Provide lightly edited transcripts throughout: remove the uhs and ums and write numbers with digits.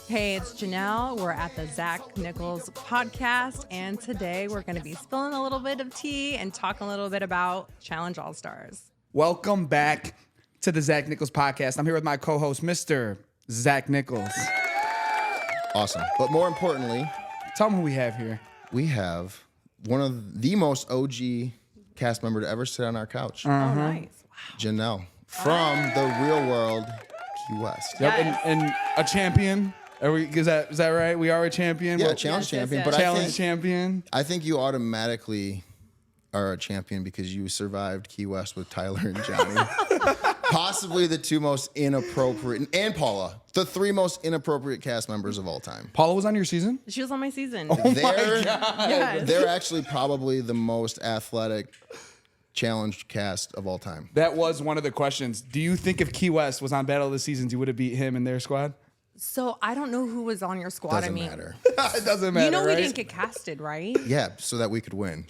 Hey, it's Janelle. We're at the NICHOLS podcast, and today we're going to be spilling a little bit of tea and talking a little bit about Challenge All-Stars. Welcome back to the NICHOLS podcast. I'm here with my co-host, Mr. Zach Nichols. Awesome. But more importantly, Tell them who we have here. we have one of the most OG cast member to ever sit on our couch, Oh, nice. Wow. Janelle, from the real world Key West. Yep, Yes. and a champion. Is that right? We are a champion. Yeah, Well, challenge Yes, yes, champion. yes. But challenge champion. I think you automatically are a champion because you survived Key West with Tyler and Johnny. Possibly the two most inappropriate, and Paula, the three most inappropriate cast members of all time. Paula was on your season. She was on my season. They're, they're actually probably the most athletic challenge cast of all time. That was one of the questions. Do you think if Key West was on Battle of the Seasons, you would have beat him in their squad? So I don't know who was on your squad. Doesn't I mean, matter. It doesn't matter. you know right? we didn't get casted, right? Yeah, so that we could win.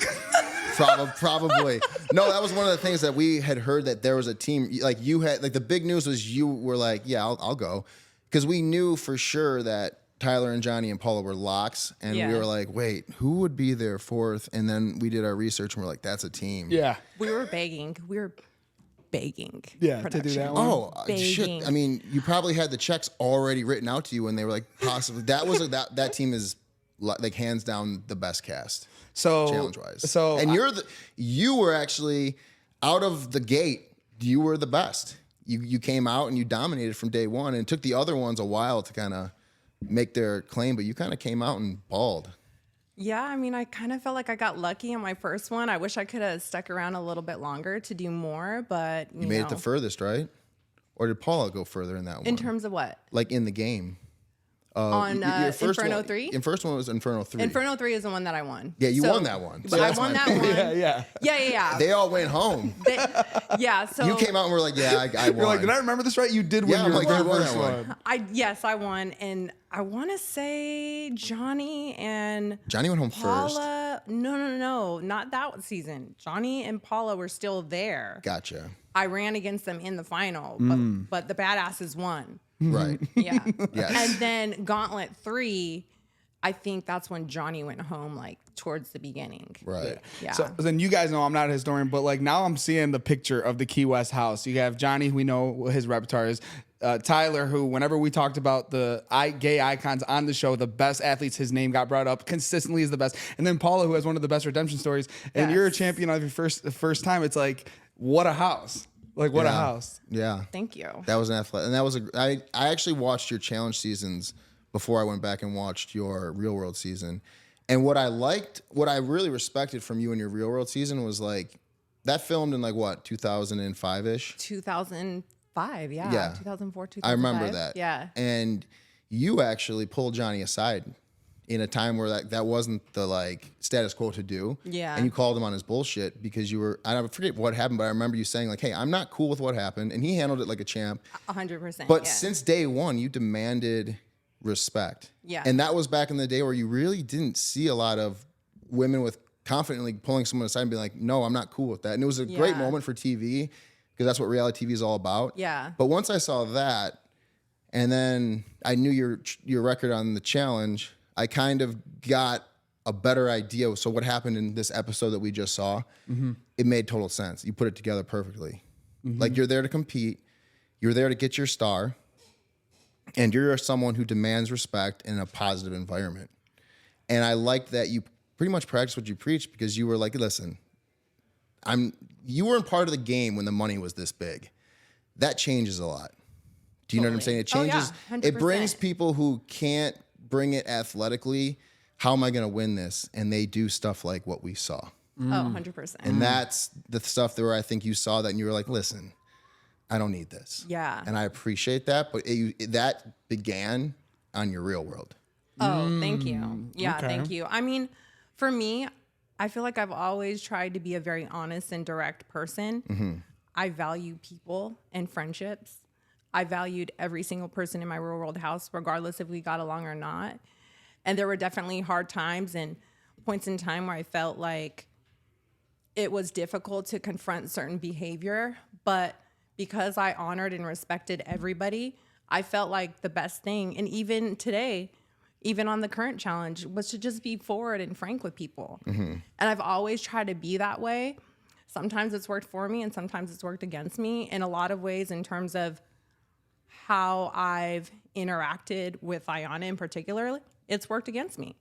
Probably. No, that was one of the things that we had heard, that there was a team, like you had, like the big news was you were like, yeah, I'll go. Because we knew for sure that Tyler and Johnny and Paula were locks. And Yeah. we were like, wait, who would be their fourth? And then we did our research and we're like, that's a team. Yeah. We were begging. Yeah, to do production. that one. Oh, Begging. shit. I mean, you probably had the checks already written out to you when they were like, possibly. That team is like hands down the best cast. So Challenge wise. So and you were actually out of the gate, you were the best. You came out and you dominated from day one, and it took the other ones a while to kind of make their claim, but you kind of came out and balled. Yeah, I mean, I kind of felt like I got lucky on my first one. I wish I could have stuck around a little bit longer to do more, but You made it the furthest, right? Or did Paula go further in that one? in terms of what? like in the game. On Your first Inferno one, 3? Your first one was Inferno 3. Inferno 3 is the one that I won. Yeah, you So- won that one. But So I that's won my that point. one. yeah. Yeah. They all went home. Yeah, so You came out and were like, yeah, I won. You're like, did I remember this right? You did win Yeah, I'm your like, you won first that one. one. I won, and I want to say Johnny and Johnny went home first. Paula. No, not that season. Johnny and Paula were still there. Gotcha. I ran against them in the final, but the badasses won. Right. Yeah. Yes. And then Gauntlet 3, I think that's when Johnny went home, like towards the beginning. Right. Yeah. So then you guys know I'm not a historian, but like now I'm seeing the picture of the Key West house. You have Johnny, who we know what his repertoire is. Tyler, who whenever we talked about the gay icons on the show, the best athletes, his name got brought up consistently is the best. And then Paula, who has one of the best redemption stories. And Yes. you're a champion of your first time. It's like, what a house. Like, what a Yeah. house. Yeah. Thank you. That was an athletic. And that was I actually watched your challenge seasons before I went back and watched your real world season. And what I really respected from you in your real world season was like, that filmed in like what, 2005-ish? 2005, yeah. Yeah. 2004, 2005. I remember that. Yeah. And you actually pulled Johnny aside in a time where that wasn't the like status quo to do. Yeah. And you called him on his bullshit because you were, I forget what happened, but I remember you saying like, hey, I'm not cool with what happened. And he handled it like a champ. 100%. But yeah. since day one, you demanded respect. Yeah. And that was back in the day where you really didn't see a lot of women with confidently pulling someone aside and being like, no, I'm not cool with that. And it was a great Yeah. moment for TV because that's what reality TV is all about. Yeah. But once I saw that, and then I knew your record on the challenge, I kind of got a better idea. So what happened in this episode that we just saw, it made total sense. You put it together perfectly. Like you're there to compete. You're there to get your star. And you're someone who demands respect in a positive environment. And I liked that you pretty much practiced what you preach because you were like, listen, you weren't part of the game when the money was this big. That changes a lot. Do you know what I'm saying? It Oh, yeah, changes. 100%. It brings people who can't bring it athletically. How am I going to win this? And they do stuff like what we saw. Oh, 100%. And that's the stuff where I think you saw that and you were like, listen, I don't need this. Yeah. And I appreciate that. But that began on your real world. Oh, thank you. Yeah, okay. thank you. I mean, for me, I feel like I've always tried to be a very honest and direct person. I value people and friendships. I valued every single person in my real world house, regardless if we got along or not. And there were definitely hard times and points in time where I felt like it was difficult to confront certain behavior. But because I honored and respected everybody, I felt like the best thing, and even today, even on the current challenge, was to just be forward and frank with people. And I've always tried to be that way. Sometimes it's worked for me and sometimes it's worked against me in a lot of ways in terms of how I've interacted with Ayanna in particular. It's worked against me.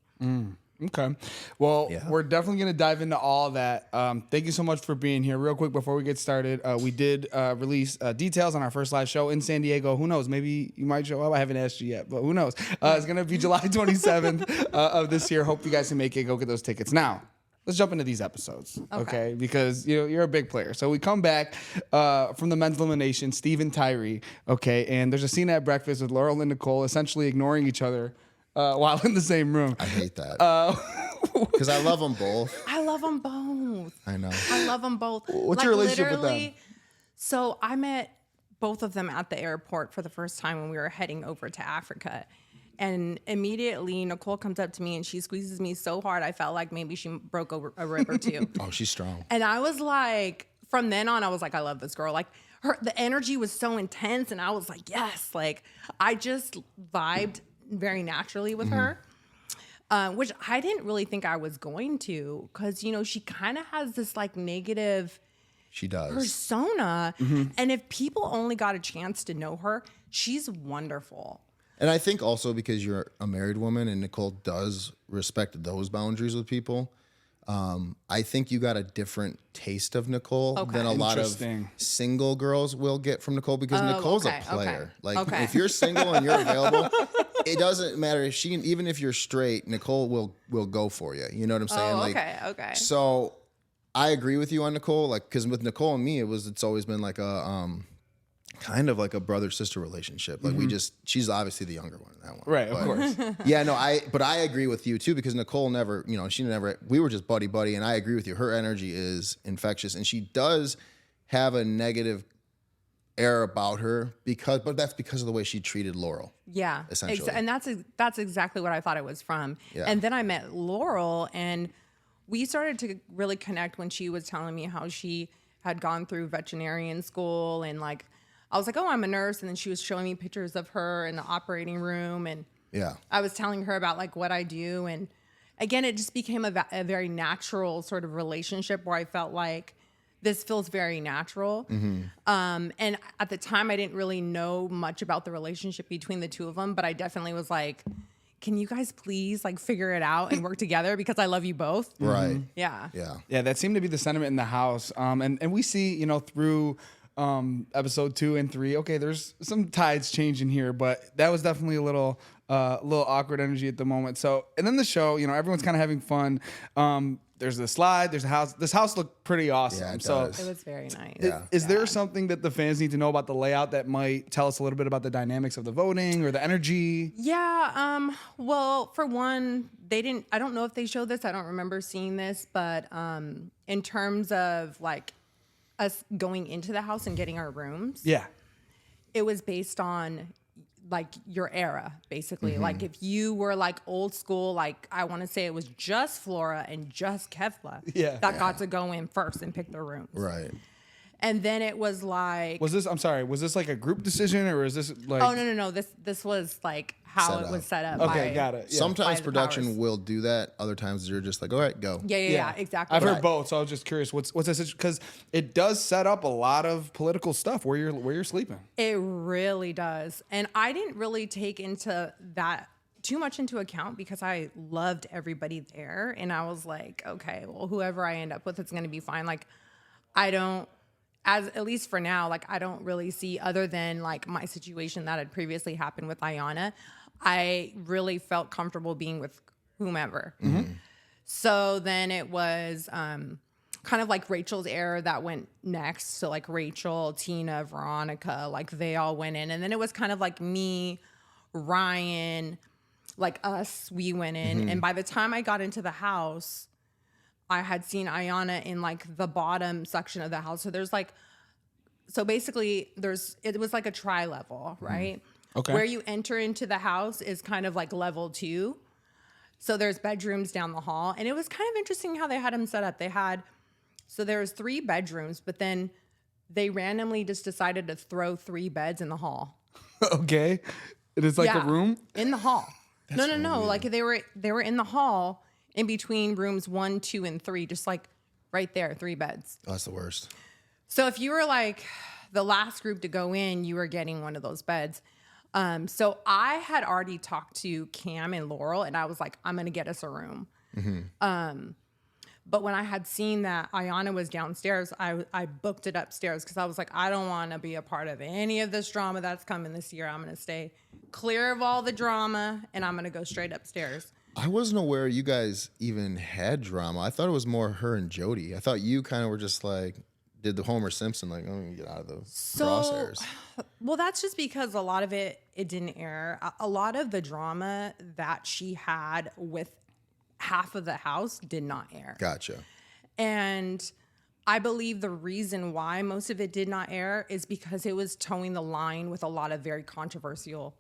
Okay. Well, we're definitely going to dive into all of that. Thank you so much for being here. Real quick, before we get started, we did release details on our first live show in San Diego. Who knows? Maybe you might show up. I haven't asked you yet, but who knows? It's going to be July 27th of this year. Hope you guys can make it. Go get those tickets. Now, let's jump into these episodes, okay? Because you're a big player. So we come back from the men's elimination, Steve and Tyree, okay? And there's a scene at breakfast with Laurel and Nicole essentially ignoring each other while in the same room. I hate that. Because I love them both. I love them both. I know. I love them both. What's your relationship with them? So I met both of them at the airport for the first time when we were heading over to Africa. And immediately Nicole comes up to me and she squeezes me so hard I felt like maybe she broke a rib or two. Oh, she's strong. And I was like, from then on, I was like, I love this girl. Like the energy was so intense and I was like, yes. Like I just vibed very naturally with her. Which I didn't really think I was going to, because, she kind of has this like negative She does. persona. And if people only got a chance to know her, she's wonderful. And I think also because you're a married woman and Nicole does respect those boundaries with people, I think you got a different taste of Nicole than a lot of single girls will get from Nicole, because Nicole's a player. Like if you're single and you're available, it doesn't matter if even if you're straight, Nicole will go for you. You know what I'm saying? Okay. So I agree with you on Nicole, like, because with Nicole and me, it's always been like a kind of like a brother-sister relationship. Like she's obviously the younger one in that one. Right, of course. Yeah, no, but I agree with you too, because Nicole never, we were just buddy, and I agree with you. Her energy is infectious, and she does have a negative air about her but that's because of the way she treated Laurel. Yeah, essentially. And that's exactly what I thought it was from. Yeah. And then I met Laurel, and we started to really connect when she was telling me how she had gone through veterinarian school, and like, I was like, oh, I'm a nurse. And then she was showing me pictures of her in the operating room. And I was telling her about like what I do. And again, it just became a very natural sort of relationship where I felt like this feels very natural. And at the time, I didn't really know much about the relationship between the two of them. But I definitely was like, can you guys please like figure it out and work together, because I love you both. Right. Yeah. That seemed to be the sentiment in the house. And we see, through episode 2 and 3, okay, there's some tides changing here, but that was definitely a little awkward energy at the moment. So, and then the show, everyone's kind of having fun. There's the slide, there's a house. This house looked pretty awesome. Yeah, it does. It was very nice. Is there something that the fans need to know about the layout that might tell us a little bit about the dynamics of the voting or the energy? Yeah. Well, for one, I don't know if they showed this. I don't remember seeing this, but in terms of like us going into the house and getting our rooms, it was based on like your era, basically. Like if you were like old school, like I want to say it was just Flora and just Kefla that got to go in first and pick their rooms. Right. And then it was like, was this like a group decision, or is this like? Oh no. This was like how it was set up. Okay, got it. Yeah. Sometimes production will do that. Other times you're just like, all right, go. Yeah, exactly. I've heard both, so I was just curious. What's this? Because it does set up a lot of political stuff where you're sleeping. It really does, and I didn't really take into that too much into account because I loved everybody there, and I was like, okay, well, whoever I end up with, it's going to be fine. Like, at least for now, like I don't really see, other than like my situation that had previously happened with Ayanna, I really felt comfortable being with whomever. So then it was kind of like Rachel's era that went next. So like Rachel, Tina, Veronica, like they all went in. And then it was kind of like me, Ryan, like us, we went in. And by the time I got into the house, I had seen Ayanna in like the bottom section of the house. So there's like, so basically it was like a tri-level, right? Okay. Where you enter into the house is kind of like level 2. So there's bedrooms down the hall. And it was kind of interesting how they had them set up. So there was 3 bedrooms, but then they randomly just decided to throw 3 beds in the hall. Okay. It is like a room? In the hall. No. Like they were in the hall in between rooms 1, 2, and 3, just like right there, 3 beds. Oh, that's the worst. So if you were like the last group to go in, you were getting one of those beds. So I had already talked to Cam and Laurel, and I was like, I'm going to get us a room. But when I had seen that Ayanna was downstairs, I booked it upstairs because I was like, I don't want to be a part of any of this drama that's coming this year. I'm going to stay clear of all the drama, and I'm going to go straight upstairs. I wasn't aware you guys even had drama. I thought it was more her and Jody. I thought you kind of were just like, did the Homer Simpson, like, I'm going to get out of the crosshairs. Well, that's just because a lot of it didn't air. A lot of the drama that she had with half of the house did not air. Gotcha. And I believe the reason why most of it did not air is because it was towing the line with a lot of very controversial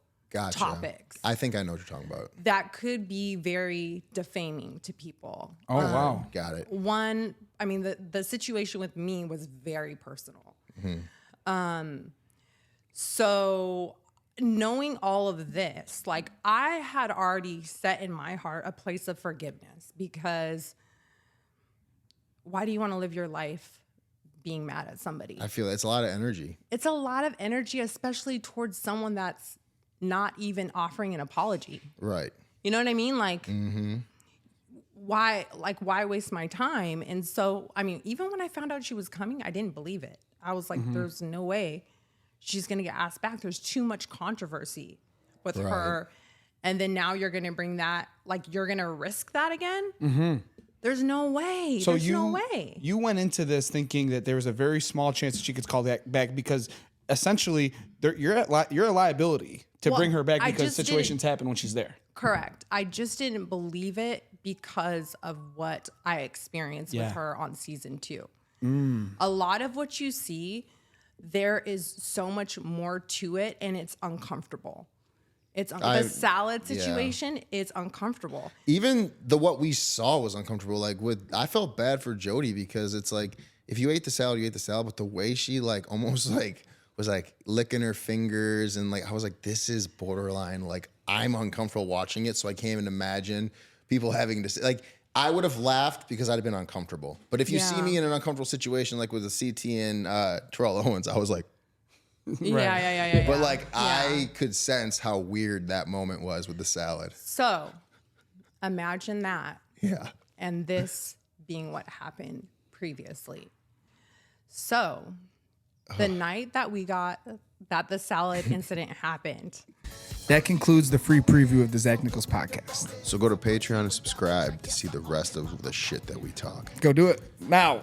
topics. I think I know what you're talking about. That could be very defaming to people. Oh, wow. Got it. One, I mean, the situation with me was very personal. So knowing all of this, like I had already set in my heart a place of forgiveness, because why do you want to live your life being mad at somebody? I feel it's a lot of energy. It's a lot of energy, especially towards someone that's not even offering an apology. Right. You know what I mean? Like, why waste my time? And so, I mean, even when I found out she was coming, I didn't believe it. I was like, there's no way she's going to get asked back. There's too much controversy with her. And then now you're going to bring that, like, you're going to risk that again? There's no way. So There's no way. You went into this thinking that there was a very small chance that she gets called back because essentially you're a liability to bring her back because situations happen when she's there. Correct. I just didn't believe it because of what I experienced with her on season 2. A lot of what you see, there is so much more to it, and it's uncomfortable. The salad situation is uncomfortable. Even what we saw was uncomfortable. Like I felt bad for Jody because it's like, if you ate the salad, you ate the salad. But the way she like almost like was like licking her fingers, and like I was like, this is borderline. Like I'm uncomfortable watching it, so I can't even imagine people having to say, like, I would have laughed because I'd have been uncomfortable. But if you see me in an uncomfortable situation, like with the CT and Terrell Owens, I was like, Yeah. But like I could sense how weird that moment was with the salad. So imagine that. Yeah. And this being what happened previously. So the night that the salad incident happened. That concludes the free preview of the Zach Nichols podcast. So go to Patreon and subscribe to see the rest of the shit that we talk. Go do it now.